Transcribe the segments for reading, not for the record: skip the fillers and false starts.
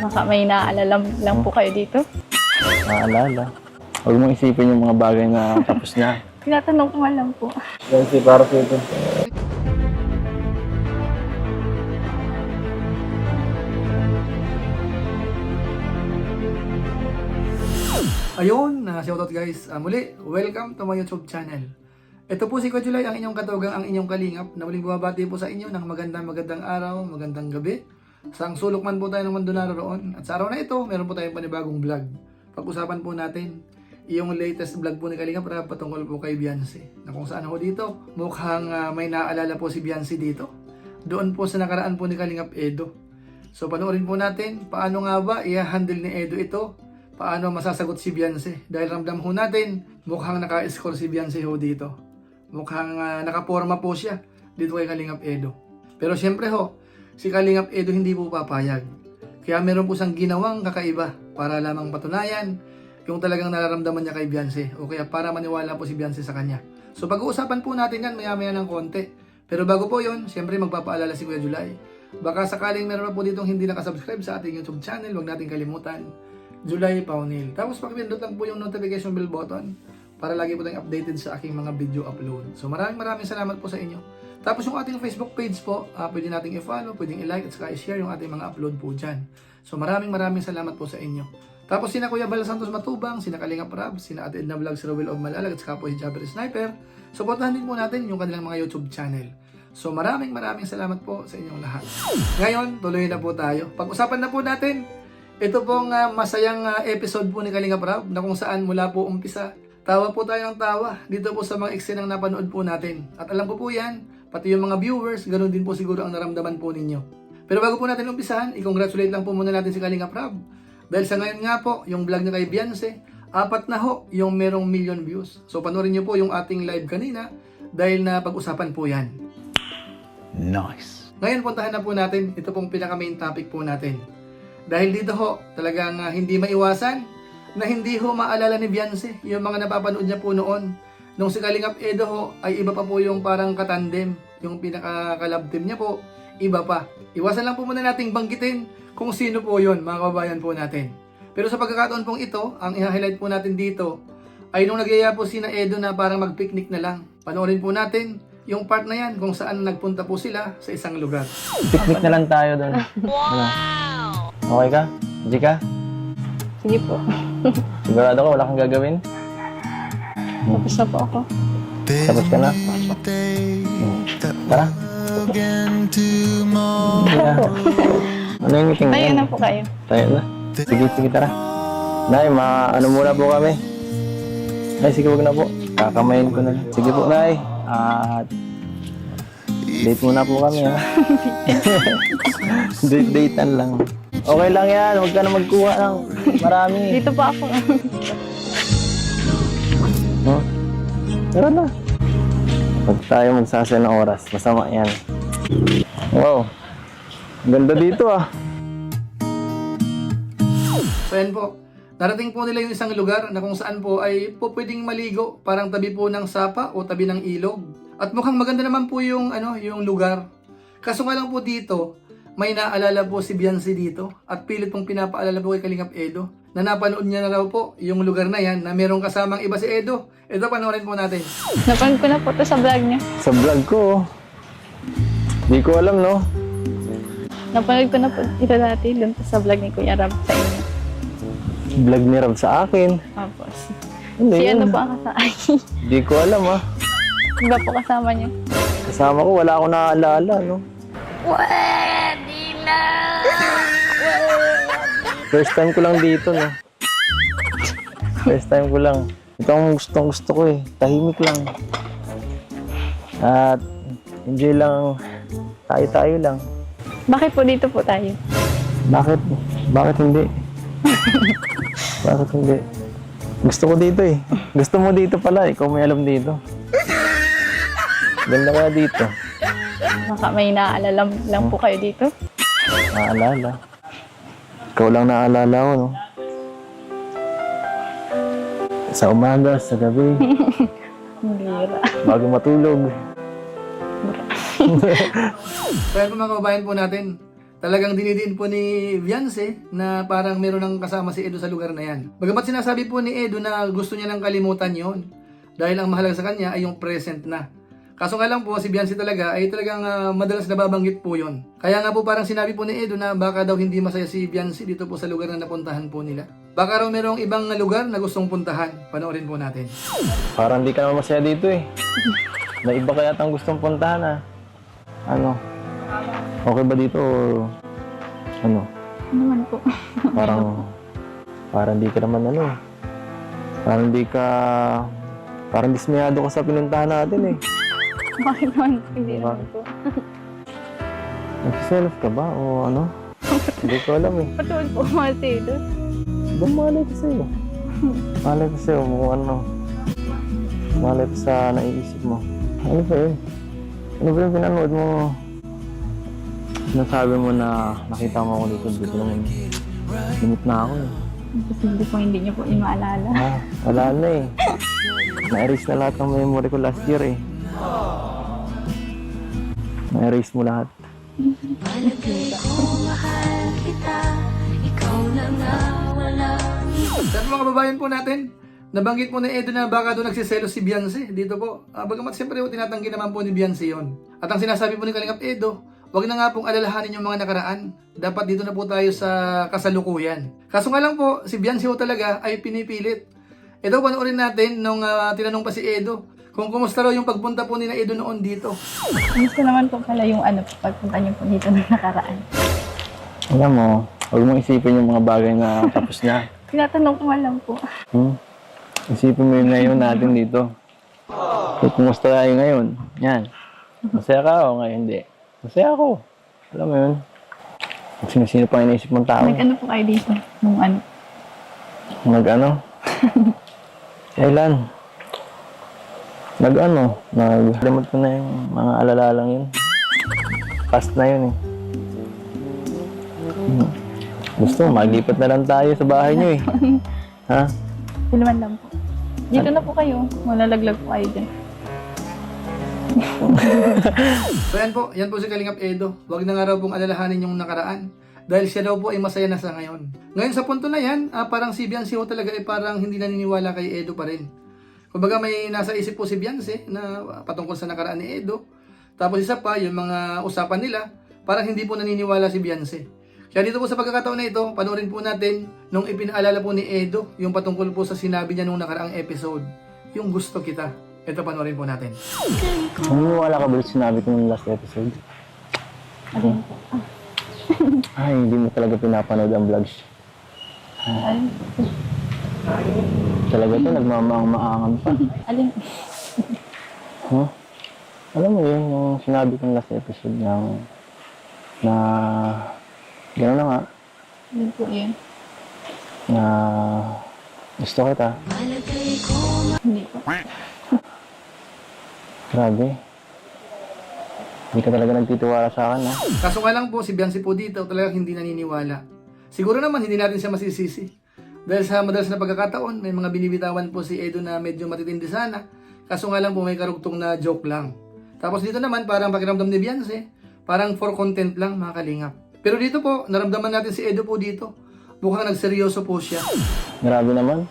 Baka may naaalala lang po kayo dito. Naalala. Huwag mong isipin yung mga bagay na tapos na. Tinatanong ko nga lang po. Kasi para sa ito. Ayun, shoutout guys. Muli, welcome to my YouTube channel. Ito po si Kuya Julay, ang inyong katugang, ang inyong kalingap, na muling bumabati po sa inyo ng magandang araw, magandang gabi. Saang sulok man po tayo ng mundo naroon. At sa araw na ito, meron po tayong panibagong vlog. Pag-usapan po natin yung latest vlog po ni Kalingap Rab patungkol po kay Beyonce. Na kung saan ako dito, mukhang may naalala po si Beyonce dito. Doon po sa nakaraan po ni Kalingap Edo. So panoorin po natin paano nga ba i-handle ni Edo ito. Paano masasagot si Beyonce? Dahil ramdam ho natin, mukhang naka-score si Beyonce ho dito. Mukhang nakaporma po siya dito kay Kalingap Edo. Pero siyempre ho, si Kalingap Edo hindi po papayag. Kaya meron po siyang ginawang kakaiba para lamang patunayan yung talagang nararamdaman niya kay Beyonce. O kaya para maniwala po si Beyonce sa kanya. So pag-uusapan po natin yan maya-maya ng konti. Pero bago po yun, siyempre magpapaalala si Kuya Julay. Baka sakaling meron na po ditong hindi nakasubscribe sa ating YouTube channel, huwag natin kalimutan. Julay Paunil. Tapos pakipindot lang po yung notification bell button para lagi po tayong updated sa aking mga video upload. So maraming salamat po sa inyo. Tapos yung ating Facebook page po, pwede nating i-follow, pwedeng i-like at saka i-share yung ating mga upload po dyan. So maraming salamat po sa inyo. Tapos sina Kuya Bal Santos Matubang, sina Kalingap Rab, sina Ate Edna Vlog, si Rowell of Malalag at saka po si Jabber Sniper. Supportahan din po natin yung kanilang mga YouTube channel. So maraming salamat po sa inyong lahat. Ngayon, tuloy na po tayo. Pag-usapan na po natin ito pong masayang episode po ni Kalingap Rab na kung saan mula po umpisa, tawa po tayo ng tawa dito po sa mga eksenang napanood po natin. At alam po yan, pati yung mga viewers, ganoon din po siguro ang naramdaman po ninyo. Pero bago po natin umpisahan, i-congratulate lang po muna natin si Kalingap Rab. Dahil sa ngayon nga po, yung vlog niya kay Beyonce, 4 na ho yung merong million views. So panoorin niyo po yung ating live kanina dahil na pag-usapan po yan. Nice. Ngayon puntahan na po natin, ito pong pinaka main topic po natin. Dahil dito ho, talagang hindi maiwasan na hindi ho maalala ni Beyonce yung mga napapanood niya po noon. Nung si Kalingap Edo ho, ay iba pa po yung parang katandem, yung pinaka-collab team niya po, iba pa. Iwasan lang po muna nating banggitin kung sino po yon, mga kababayan po natin. Pero sa pagkakataon pong ito, ang i-highlight po natin dito ay nung nagyaya po sina Edo na parang mag-picnic na lang. Panoorin po natin yung part na yan kung saan nagpunta po sila sa isang lugar. Picnic na lang tayo doon. Wow! Okay ka? Jika? Sige po. Sigurado ka wala kang gagawin? Tapos na po ako. Tapos ka na? Tara. Ano yung meeting Tayo ngayon? na po kayo. Tayo na. Sige, tara. Nay, ano muna po kami? Nay, sige, wag na po. Kakamayin ko na lang. Sige po, Nay. At date muna po kami, ha? Datean lang. Okay lang yan. Huwag ka na magkuha ng marami. Dito po ako. Huh? Tara na. Pag tayo magsasaya ng oras, masama yan. Wow. Ganda dito, ah. So yan po, narating po nila yung isang lugar na kung saan po ay po pwedeng maligo, parang tabi po ng sapa o tabi ng ilog. At mukhang maganda naman po yung yung lugar. Kaso nga lang po dito, may naalala po si Beyonce dito at pilit pong pinapaalala po kay Kalingap Edo na napanood niya na raw po yung lugar na yan na merong kasamang iba si Edo. Ito, panoorin po natin. Napanood ko na po ito sa vlog niya. Sa vlog ko, di ko alam, no? Napanood ko na po ito dati dun sa vlog ni Kuya Rab sa inyo. Vlog ni Rob sa akin. Tapos, Ano si yun? ano po ang kasama? Di ko alam, ah. Iba po kasama niya. Kasama ko, wala akong naaalala, no? First time ko lang dito, no? First time ko lang. Ito ang gusto ko, eh. Tahimik lang. At enjoy lang. Tayo lang. Bakit po dito po tayo? Bakit? Bakit hindi? Bakit hindi? Gusto ko dito, eh. Gusto mo dito pala, ikaw may alam dito. Ganda kaya dito. Baka may naaalala lang po kayo dito. Naalala. Ikaw lang naalala ko, no? Sa umaga, sa gabi, Bira. bago matulog. So yan po mga kababayan po natin, talagang dinidiin po ni Viance na parang meron ng kasama si Edo sa lugar na yan. Bagamat sinasabi po ni Edo na gusto niya nang kalimutan yon dahil ang mahalaga sa kanya ay yung present na. Kaso nga lang po, si Viance talaga ay talagang madalas nababanggit po yon. Kaya nga po parang sinabi po ni Edo na baka daw hindi masaya si Viance dito po sa lugar na napuntahan po nila. Baka raw merong ibang lugar na gustong puntahan. Panoorin po natin. Parang di ka naman masaya dito eh. May iba kaya tang gustong puntahan ah. Ano? Okay ba dito o ano? Ano naman po? Parang di ka naman ano. Parang dismayado ka sa pinuntahan natin eh. Bakit naman? Hindi naman po. Nagsiself ka ba o ano? Hindi ko alam eh. Patuloy po kasi doon. Ba malay ko sa'yo? Malay ko sa'yo kung ano. Malay ko sa naiisip mo. Ano ba yun? Ano ba yung pinanood mo? Sinasabi mo na nakita mo ako dito naman. Limit na ako eh. Posible po hindi niyo po yung maalala. Wala na eh. Na-erase na lahat ng memory ko last year eh. Na-erase mo lahat. Sa mga kababayan po natin, nabanggit po ni Edo na baka doon nagsiselos si Viance dito po. Bagamat siyempre tinatanggi naman po ni Viance yon. At ang sinasabi po ni Kalingap Edo, wag na nga pong alalahanin yung mga nakaraan. Dapat dito na po tayo sa kasalukuyan. Kaso nga lang po, si Viance ho talaga ay pinipilit. Edo, panoorin natin nung tinanong pa si Edo kung kumusta raw yung pagpunta po ni na Edo noon dito. Gusto naman po pala yung pagpunta niyo po dito ng nakaraan. Alam mo, huwag mong isipin yung mga bagay na tapos na. Tinatanong ko nga lang po. Isipin mo yung ngayon natin dito. Kung kumusta tayo ngayon, yan. Masaya ka o ngayon hindi? Masaya ako. Alam mo yun. Kung sino-sino pa iniisip mong tao. Nag-ano po kayo dito? Nung ano? Nag-ano? Kailan? Nag-limot ko na yung mga alala lang yun. Past na yun eh. Gusto mo, maglipat na lang tayo sa bahay niyo eh. Ha? Inuman lang po. Dito na po kayo. Malalaglag po kayo dyan. So yan po si Kalingap Edo. Huwag na nga raw pong alalahanin yung nakaraan. Dahil siya daw po ay masaya na sa ngayon. Ngayon sa punto na yan, parang si Viance ho talaga ay parang hindi naniniwala kay Edo pa rin. Kumbaga may nasa isip po si Viance na patungkol sa nakaraan ni Edo. Tapos isa pa, yung mga usapan nila, parang hindi po naniniwala si Viance. Kaya dito po sa pagkakataon na ito, panoorin po natin nung ipinaalala po ni Edo yung patungkol po sa sinabi niya nung nakaraang episode, yung gusto kita. Ito panoorin po natin. Naniniwala ka ba sinabi ko nung last episode? Alin po? Ay, hindi mo talaga pinapanood ang vlogs. Alin? Talaga to, nagmamaang-maangan pa. Alin? Huh? Alam mo yun, yung sinabi kong last episode na gano'n na nga, Alin po yun? na gusto kita. Hindi po. Grabe. Hindi ka talaga nagtitiwala sa akin, ha? Kaso nga lang po, si Viance po dito talagang hindi naniniwala. Siguro naman hindi natin siya masisisi. Dahil sa madalas na pagkakataon, may mga binibitawan po si Edo na medyo matitindi sana. Kaso nga lang po may karugtong na joke lang. Tapos dito naman, parang pakiramdam ni Viance, parang for content lang mga kalingap. Pero dito po, naramdaman natin si Edo po dito. Mukhang nagseryoso po siya. Grabe naman.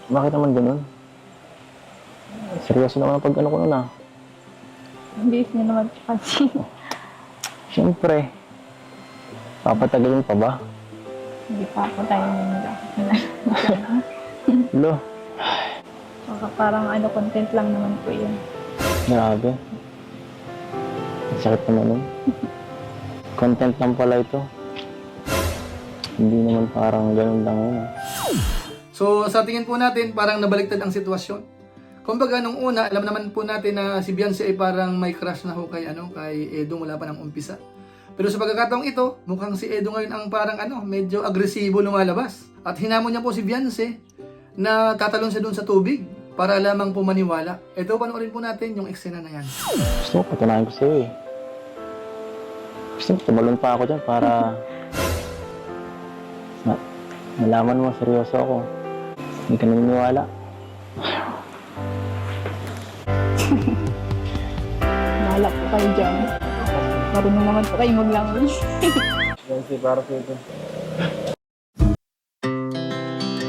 Bakit naman ganun? Seryoso naman ang pag-ano ko nun, ah. Hindi niya naman po kasi. Siyempre. Papatagalin pa ba? Hindi pa po tayo nangyayari. Lo, Baka parang content lang naman po yun. grabe. Ang sakit naman nun. Content lang pala ito. Hindi naman parang ganun lang yun, ah. So sa tingin po natin, parang nabaliktad ang sitwasyon. Kumbaga nung una, alam naman po natin na si Viance ay parang may crush na ho kay Edo mula pa ng umpisa. Pero sa pagkakataong ito, mukhang si Edo ngayon ang parang medyo agresibo lumalabas. At hinamon niya po si Viance na tatalon siya doon sa tubig para lamang po maniwala. Ito, panoorin po natin yung eksena na yan. Gusto ko, patunayan ko sa'yo eh. Gusto ko, tumalon pa ako dyan para malaman mo, seryoso ako. Hindi ka naniniwala. Bahala po kayo dyan. Marunong naman po kayo maglangoy. Beyonce, para sa ito.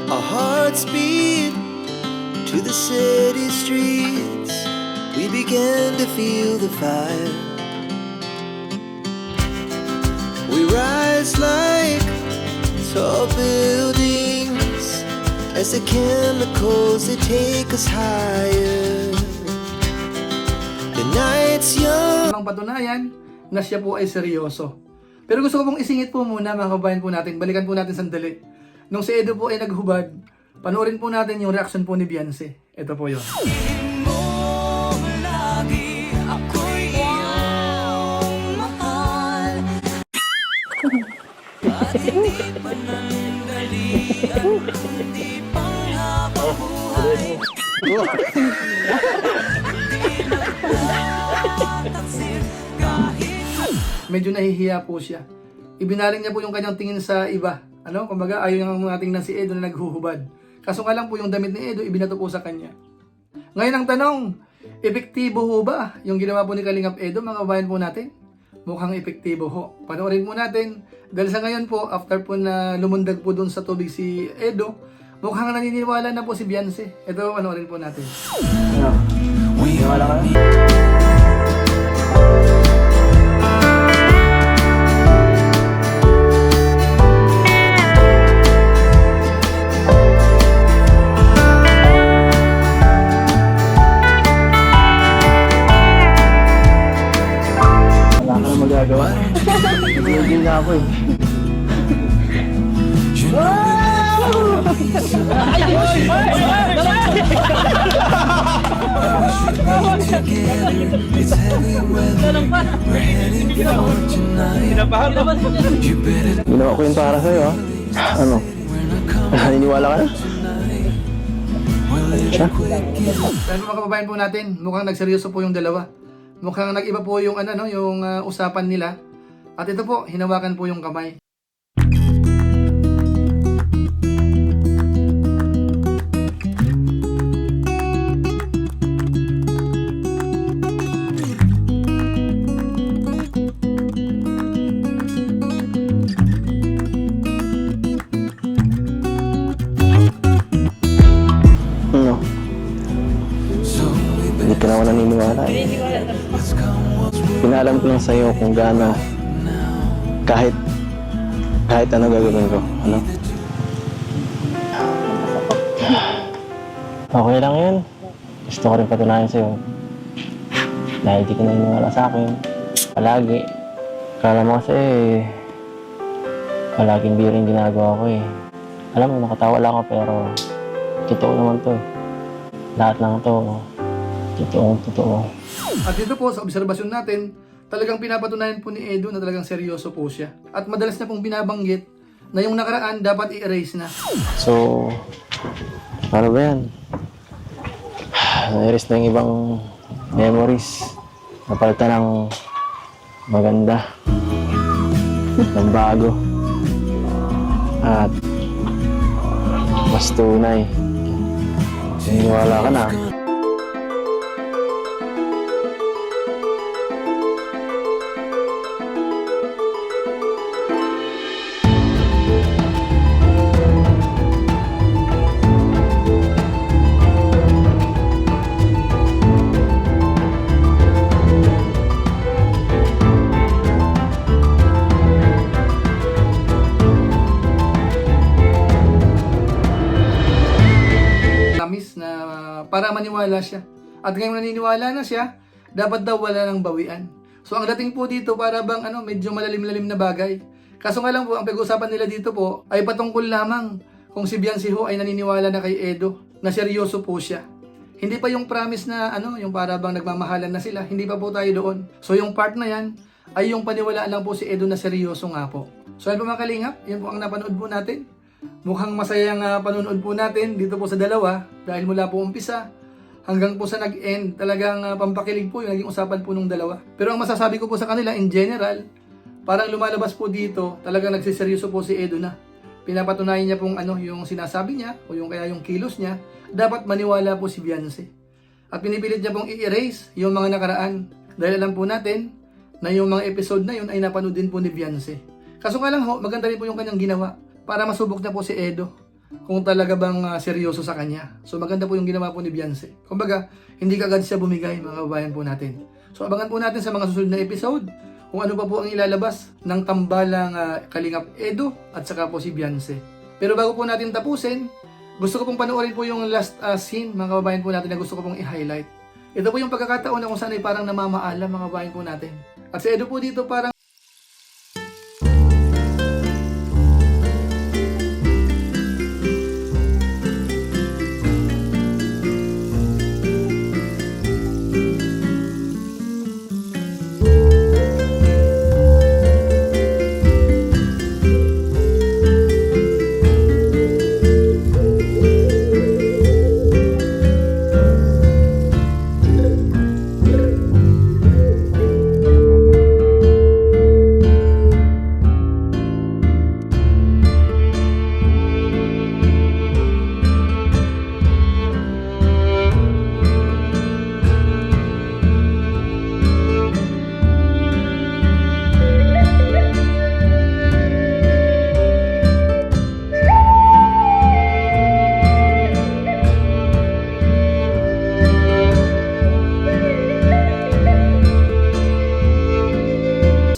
Our hearts beat to the city streets. We began to feel the fire. We rise like tall buildings as the chemicals they take us higher. The night's young. Ang patunayan na siya po ay seryoso. Pero gusto ko pong isingit po muna mga kabayan po natin. Balikan po natin sandali. Nung si Edo po ay naghubad, panoorin po natin yung reaction po ni Beyonce. Ito po yun. Medyo nahihiya po siya. Ibinaling niya po yung kanyang tingin sa iba. Ano? Kumbaga, ayaw nga tingnan si Edo na naghuhubad. Kaso nga lang po yung damit ni Edo, ibinato po sa kanya. Ngayon ang tanong, epektibo ho ba yung ginawa po ni Kalingap Edo, mga kabayan po natin? Mukhang epektibo ho. Panoorin po natin. Dahil sa ngayon po, after po na lumundag po dun sa tubig si Edo, mukhang naniniwala na po si Beyonce. Ito, panoorin po natin. Ano? Wala ka na? Wala ka na magagawa. Hindi na ako eh. Ginawa ko yun para sa'yo, ha? Ano? Naniniwala ka na? Siya? Pero mga kababayan po natin, mukhang nagseryoso po yung dalawa. Mukhang nag-iba po yung, yung usapan nila. At ito po, hinawakan po yung kamay. Ano? Hindi ka naman naniniwala eh. Pinalam ko lang sa'yo kung gaano kahit ano gagawin ko. Ano? Okay lang yan. Gusto ko rin patunayan sa'yo. Dahil di ka naniniwala sa akin. Palagi. Kala mo kasi palaging biro yung ginagawa ko eh. Alam mo, nakatawa lang ako pero totoo naman to eh. Lahat lang to. Totoo. At dito po sa obserbasyon natin, talagang pinapatunayan po ni Edo na talagang seryoso po siya. At madalas na pong binabanggit na yung nakaraan dapat i-erase na. So, paano ba yan? Na-erase na yung ibang memories. Napalitan ng maganda. Ng bago. At mas tunay. Naniniwala ka na. Promise na para maniwala siya. At ngayong naniniwala na siya, dapat daw wala ng bawian. So ang dating po dito para bang medyo malalim-lalim na bagay. Kaso nga lang po, ang pag-uusapan nila dito po ay patungkol lamang kung si Beyonce ho ay naniniwala na kay Edo na seryoso po siya. Hindi pa yung promise na yung para bang nagmamahalan na sila, hindi pa po tayo doon. So yung part na yan ay yung paniwalaan lang po si Edo na seryoso nga po. So yan po mga kalingap, yan po ang napanood po natin. Mukhang masayang panonood po natin dito po sa dalawa dahil mula po umpisa hanggang po sa nag-end talagang pampakilig po yung naging usapan po nung dalawa. Pero ang masasabi ko po sa kanila in general, parang lumalabas po dito talagang nagsiseryoso po si Edo na. Pinapatunayan niya pong yung sinasabi niya o yung kaya yung kilos niya, dapat maniwala po si Beyonce. At pinipilit niya pong i-erase yung mga nakaraan dahil alam po natin na yung mga episode na yun ay napanood din po ni Beyonce. Kaso nga lang ho, maganda rin po yung kanyang ginawa para masubok niya po si Edo kung talaga bang seryoso sa kanya. So maganda po yung ginawa po ni Beyonce. Kumbaga, hindi kagad siya bumigay, mga kababayan po natin. So abangan po natin sa mga susunod na episode kung ano pa po ang ilalabas ng tambalang Kalingap Edo at saka po si Beyonce. Pero bago po natin tapusin, gusto ko pong panoorin po yung last scene, mga kababayan po natin, na gusto ko pong i-highlight. Ito po yung pagkakataon na kung saan ay parang namamaalam, mga kababayan po natin. At si Edo po dito parang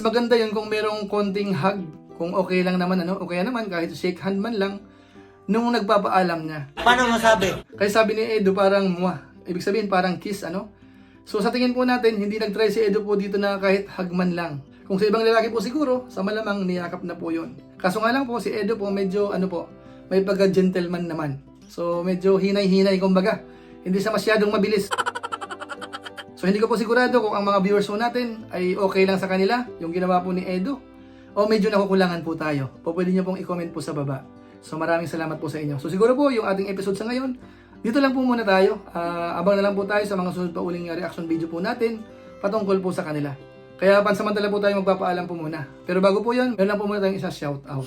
maganda yun kung merong konting hug, kung okay lang naman, ano, okay naman, kahit shake hand man lang, nung nagpapaalam niya. Paano masabi? Kaya sabi ni Edo parang muah, ibig sabihin parang kiss, ano? So sa tingin po natin, hindi nag-try si Edo po dito na kahit hug man lang. Kung sa ibang lalaki po siguro, sa malamang niyakap na po yun. Kaso nga lang po, si Edo po medyo, ano po, may pagka-gentleman naman. So medyo hinay-hinay, kumbaga. Hindi siya masyadong mabilis. So hindi ko po sigurado kung ang mga viewers po natin ay okay lang sa kanila yung ginawa po ni Edo o medyo nakukulangan po tayo. Pwede nyo pong i-comment po sa baba. So maraming salamat po sa inyo. So siguro po yung ating episode sa ngayon, dito lang po muna tayo. Abang na lang po tayo sa mga sunod pa uling reaction video po natin patungkol po sa kanila. Kaya pansamantala po tayo magpapaalam po muna. Pero bago po yun, meron lang po muna tayong isa shout out.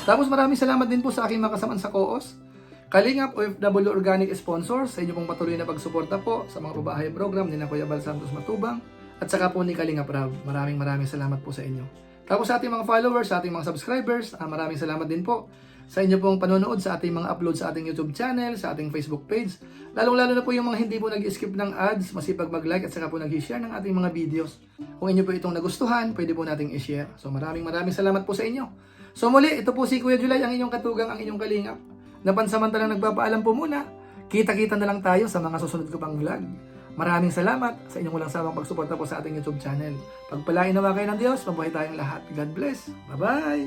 Tapos maraming salamat din po sa aking mga kasamaan sa Koos, Kalingap OFW Organic Sponsors, sa inyo pong patuloy na pagsuporta po sa mga pabahay program ni na Kuya Bal Santos Matubang at saka po ni Kalingap Rab. Maraming salamat po sa inyo. Tapos sa ating mga followers, sa ating mga subscribers, maraming salamat din po sa inyo pong panonood sa ating mga upload sa ating YouTube channel, sa ating Facebook page. Lalong-lalo na po yung mga hindi po nag-skip ng ads, masipag mag-like at saka po nag-share ng ating mga videos. Kung inyo po itong nagustuhan, pwede po nating i-share. So maraming salamat po sa inyo. So muli, ito po si Kuya Julay, ang inyong katugang, ang inyong kalingap. Napansamantalang nagpapaalam po muna. Kita-kita na lang tayo sa mga susunod ko pang vlog. Maraming salamat sa inyong walang sawang pagsuporta po sa ating YouTube channel. Pagpalain naman kayo ng Diyos, mabuhay tayong lahat. God bless. Bye-bye!